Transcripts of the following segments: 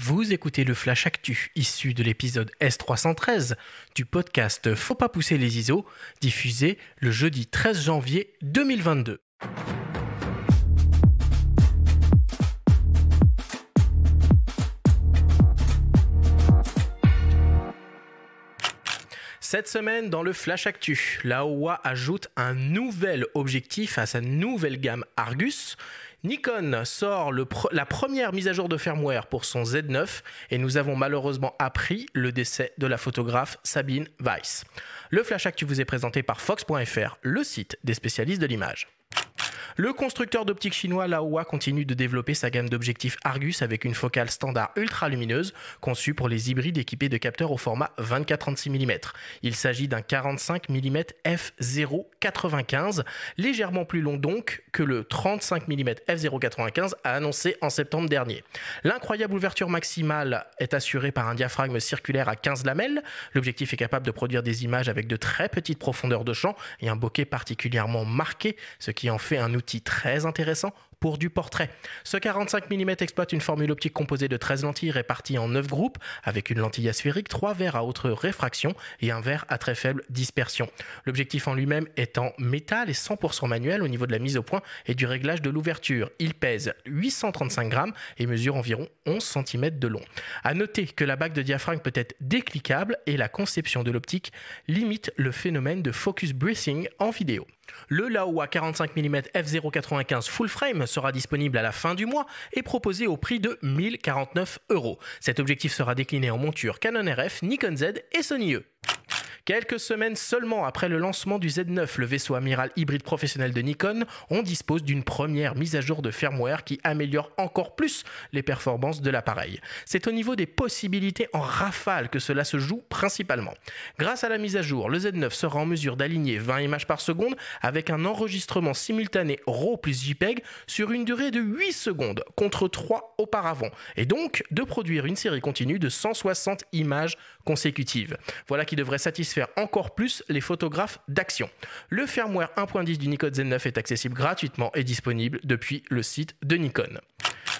Vous écoutez le Flash Actu, issu de l'épisode S313 du podcast Faut pas pousser les ISO, diffusé le jeudi 13 janvier 2022. Cette semaine, dans le Flash Actu, Laowa ajoute un nouvel objectif à sa nouvelle gamme Argus. Nikon sort la première mise à jour de firmware pour son Z9 et nous avons malheureusement appris le décès de la photographe Sabine Weiss. Le Flash Actu vous est présenté par Fox.fr, le site des spécialistes de l'image. Le constructeur d'optique chinois Laowa continue de développer sa gamme d'objectifs Argus avec une focale standard ultra lumineuse conçue pour les hybrides équipés de capteurs au format 24-36 mm. Il s'agit d'un 45 mm f/0.95, légèrement plus long donc que le 35 mm f/0.95 annoncé en septembre dernier. L'incroyable ouverture maximale est assurée par un diaphragme circulaire à 15 lamelles. L'objectif est capable de produire des images avec de très petites profondeurs de champ et un bokeh particulièrement marqué, ce qui en fait un outil très intéressant pour du portrait. Ce 45 mm exploite une formule optique composée de 13 lentilles réparties en 9 groupes avec une lentille asphérique, 3 verres à haute réfraction et un verre à très faible dispersion. L'objectif en lui-même est en métal et 100% manuel au niveau de la mise au point et du réglage de l'ouverture. Il pèse 835 grammes et mesure environ 11 cm de long. À noter que la bague de diaphragme peut être décliquable et la conception de l'optique limite le phénomène de focus breathing en vidéo. Le Laowa 45 mm f/0.95 full frame sera disponible à la fin du mois et proposé au prix de 1049 €. Cet objectif sera décliné en monture Canon RF, Nikon Z et Sony E. Quelques semaines seulement après le lancement du Z9, le vaisseau amiral hybride professionnel de Nikon, on dispose d'une première mise à jour de firmware qui améliore encore plus les performances de l'appareil. C'est au niveau des possibilités en rafale que cela se joue principalement. Grâce à la mise à jour, le Z9 sera en mesure d'aligner 20 images par seconde avec un enregistrement simultané RAW plus JPEG sur une durée de 8 secondes contre 3 auparavant, et donc de produire une série continue de 160 images consécutives. Voilà qui devrait satisfaire encore plus les photographes d'action. Le firmware 1.10 du Nikon Z9 est accessible gratuitement et disponible depuis le site de Nikon.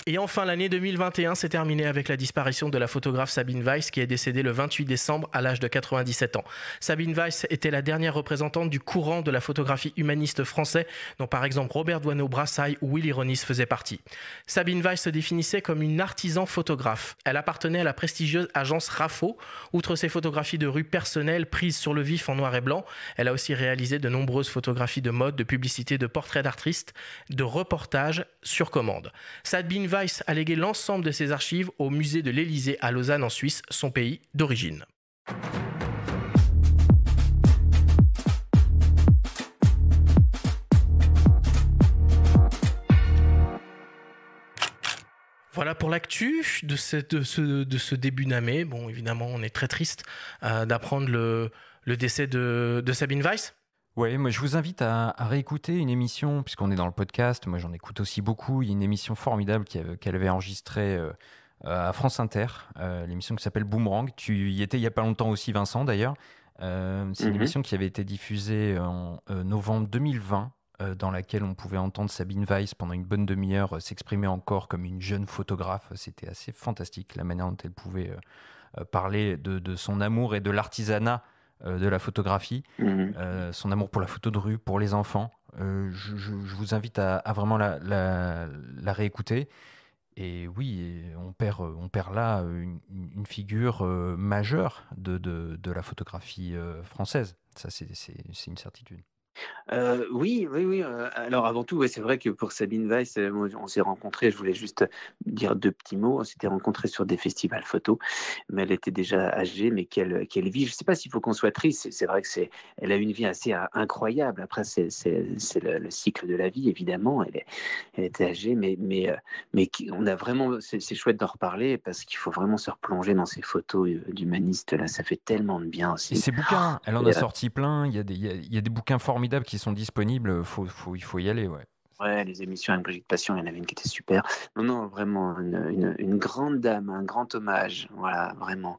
Et enfin, l'année 2021 s'est terminée avec la disparition de la photographe Sabine Weiss qui est décédée le 28 décembre à l'âge de 97 ans. Sabine Weiss était la dernière représentante du courant de la photographie humaniste français dont par exemple Robert Doisneau-Brassailles ou Willy Ronis faisaient partie. Sabine Weiss se définissait comme une artisan photographe. Elle appartenait à la prestigieuse agence Raffo. Outre ses photographies de rue personnelles prises sur le vif en noir et blanc, elle a aussi réalisé de nombreuses photographies de mode, de publicité, de portraits d'artistes, de reportages sur commande. Sabine Weiss a légué l'ensemble de ses archives au musée de l'Élysée à Lausanne en Suisse, son pays d'origine. Voilà pour l'actu de ce début d'année. Bon, évidemment, on est très triste d'apprendre le décès de Sabine Weiss. Ouais, moi je vous invite à réécouter une émission, puisqu'on est dans le podcast, moi j'en écoute aussi beaucoup, il y a une émission formidable qu'elle avait enregistrée à France Inter, l'émission qui s'appelle Boomerang, tu y étais il n'y a pas longtemps aussi Vincent d'ailleurs, c'est une émission qui avait été diffusée en novembre 2020, dans laquelle on pouvait entendre Sabine Weiss pendant une bonne demi-heure s'exprimer encore comme une jeune photographe, c'était assez fantastique la manière dont elle pouvait parler de son amour et de l'artisanat de la photographie, son amour pour la photo de rue, pour les enfants. Je vous invite à vraiment la réécouter. Et oui, on perd là une figure majeure de la photographie française. Ça, c'est une certitude. Oui. Alors avant tout, ouais, c'est vrai que pour Sabine Weiss, on s'est rencontrés, je voulais juste dire 2 petits mots. On s'était rencontrés sur des festivals photo, mais elle était déjà âgée, mais quelle vie. Je ne sais pas s'il faut qu'on soit triste, c'est vrai que elle a une vie assez incroyable. Après, c'est le cycle de la vie, évidemment. Elle était âgée, mais on a vraiment, c'est chouette d'en reparler parce qu'il faut vraiment se replonger dans ces photos d'humanistes. Là, ça fait tellement de bien aussi. Et ces bouquins, elle en a sorti plein, il y a des bouquins formidables qui sont disponibles, il faut y aller, ouais. Ouais, les émissions avec Brigitte Passion, il y en avait une qui était super. Non, vraiment, une grande dame, un grand hommage, voilà, vraiment.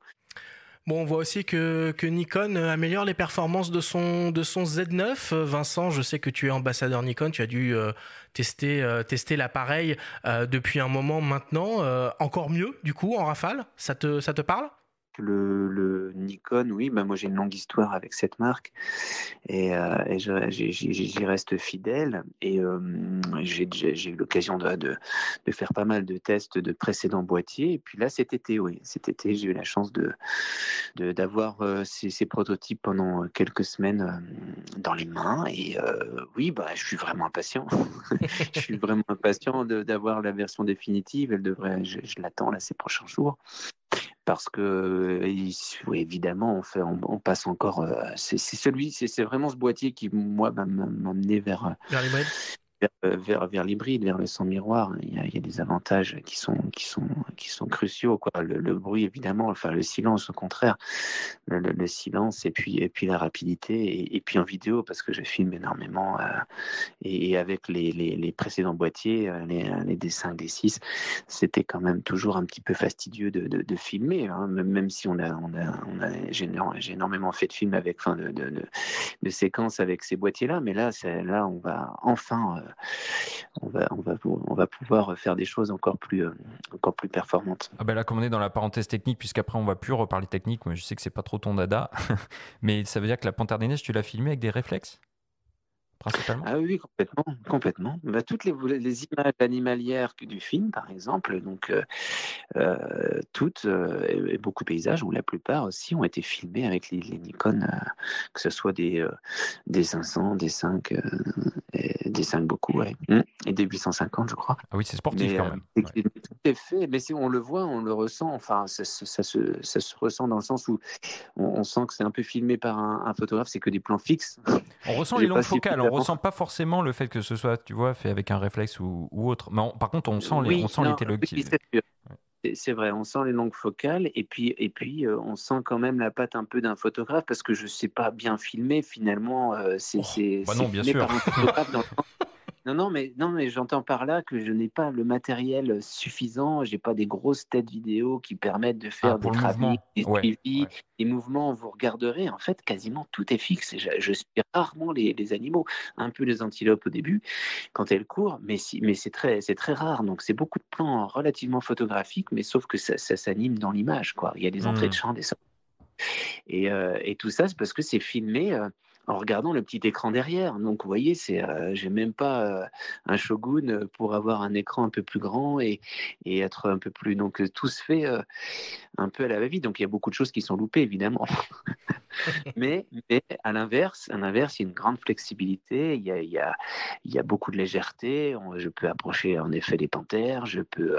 Bon, on voit aussi que Nikon améliore les performances de son Z9. Vincent, je sais que tu es ambassadeur Nikon, tu as dû tester l'appareil depuis un moment maintenant. Encore mieux, du coup, en rafale, ça te parle? Le Nikon, oui, bah moi j'ai une longue histoire avec cette marque et j'y reste fidèle. Et j'ai eu l'occasion de faire pas mal de tests de précédents boîtiers. Et puis là, cet été, oui, cet été, j'ai eu la chance d'avoir ces prototypes pendant quelques semaines dans les mains. Et oui, bah, je suis vraiment impatient. Je suis vraiment impatient d'avoir la version définitive. Elle devrait, je l'attends là ces prochains jours. Parce que, oui, évidemment, on passe encore. C'est vraiment ce boîtier qui, moi, m'a amené Vers l'hybride? vers l'hybride, vers le sans miroir. Il y a des avantages qui sont cruciaux, quoi. Le bruit, évidemment, enfin, le silence, au contraire. Le silence et puis la rapidité. Et puis en vidéo, parce que je filme énormément. Et avec les précédents boîtiers, les D5, D6, c'était quand même toujours un petit peu fastidieux de filmer, hein, même si j'ai énormément fait de films avec, enfin, de séquences avec ces boîtiers-là, mais là, on va enfin, on va pouvoir faire des choses encore plus performantes. Ah ben là, comme on est dans la parenthèse technique, puisqu'après on va plus reparler technique, moi je sais que c'est pas trop ton dada, mais ça veut dire que la Panthère des Neiges, tu l'as filmée avec des réflexes, principalement? Ah oui, complètement, complètement. Bah, toutes les images animalières du film, par exemple, donc toutes, et beaucoup de paysages, ou la plupart aussi, ont été filmés avec les Nikon, que ce soit des 500, des 5, et des 5 beaucoup, ouais. Et des 850, je crois. Ah oui, c'est sportif Mais quand même. Ouais. tout est fait, mais si on le voit, on le ressent, enfin, ça se ressent dans le sens où on sent que c'est un peu filmé par un photographe, c'est que des plans fixes. On ressent les J'ai pas longues si focales, on évidemment. ressent pas forcément le fait que ce soit, tu vois, fait avec un réflexe ou autre. Mais par contre, on sent on Oui, sent non, oui, l'hétéroclite. c'est sûr. C'est vrai, on sent les longues focales et puis on sent quand même la patte un peu d'un photographe parce que je sais pas bien filmer finalement. Oh, bah C'est non, bien filmé sûr. par un photographe dans le sens. Non, mais j'entends par là que je n'ai pas le matériel suffisant. J'ai pas des grosses têtes vidéo qui permettent de Ah, faire des pour le travelling, mouvement. des Ouais, suivis, ouais. des mouvements. Vous regarderez, en fait, quasiment tout est fixe. Et je suis rarement les animaux, un peu les antilopes au début quand elle court, mais c'est très rare. Donc c'est beaucoup de plans relativement photographiques, mais sauf que ça s'anime dans l'image, quoi. Il y a des entrées de Hmm. champ, des sorties. Et tout ça, c'est parce que c'est filmé en regardant le petit écran derrière. Donc, vous voyez, j'ai même pas un Shogun pour avoir un écran un peu plus grand et être un peu plus. Donc, tout se fait un peu à la va-vite. Donc, il y a beaucoup de choses qui sont loupées, évidemment. Mais à l'inverse, il y a une grande flexibilité, il y a beaucoup de légèreté. Je peux approcher en effet des panthères, je peux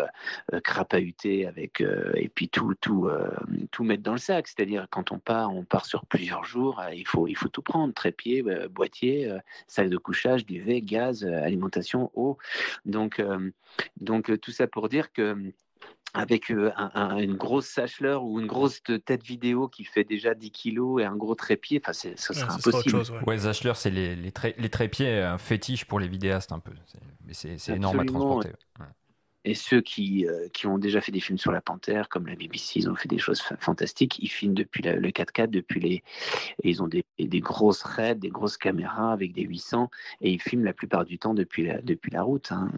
crapahuter avec et puis tout mettre dans le sac. C'est-à-dire quand on part sur plusieurs jours, il faut tout prendre, trépied, boîtier, sac de couchage, duvet, gaz, alimentation, eau. Donc tout ça pour dire que avec une grosse Sachtler ou une grosse tête vidéo qui fait déjà 10 kilos et un gros trépied, enfin, ce Ouais, serait ce sera autre impossible. chose, ouais. Ouais, Zachler, c'est les trépieds, un fétiche pour les vidéastes un peu. Mais c'est énorme à Absolument. transporter. Ouais. Et ceux qui ont déjà fait des films sur la panthère, comme la BBC, ils ont fait des choses fantastiques. Ils filment depuis le 4x4, et ils ont des grosses RED, des grosses caméras avec des 800, et ils filment la plupart du temps depuis la route. Hein.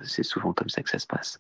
C'est souvent comme ça que ça se passe.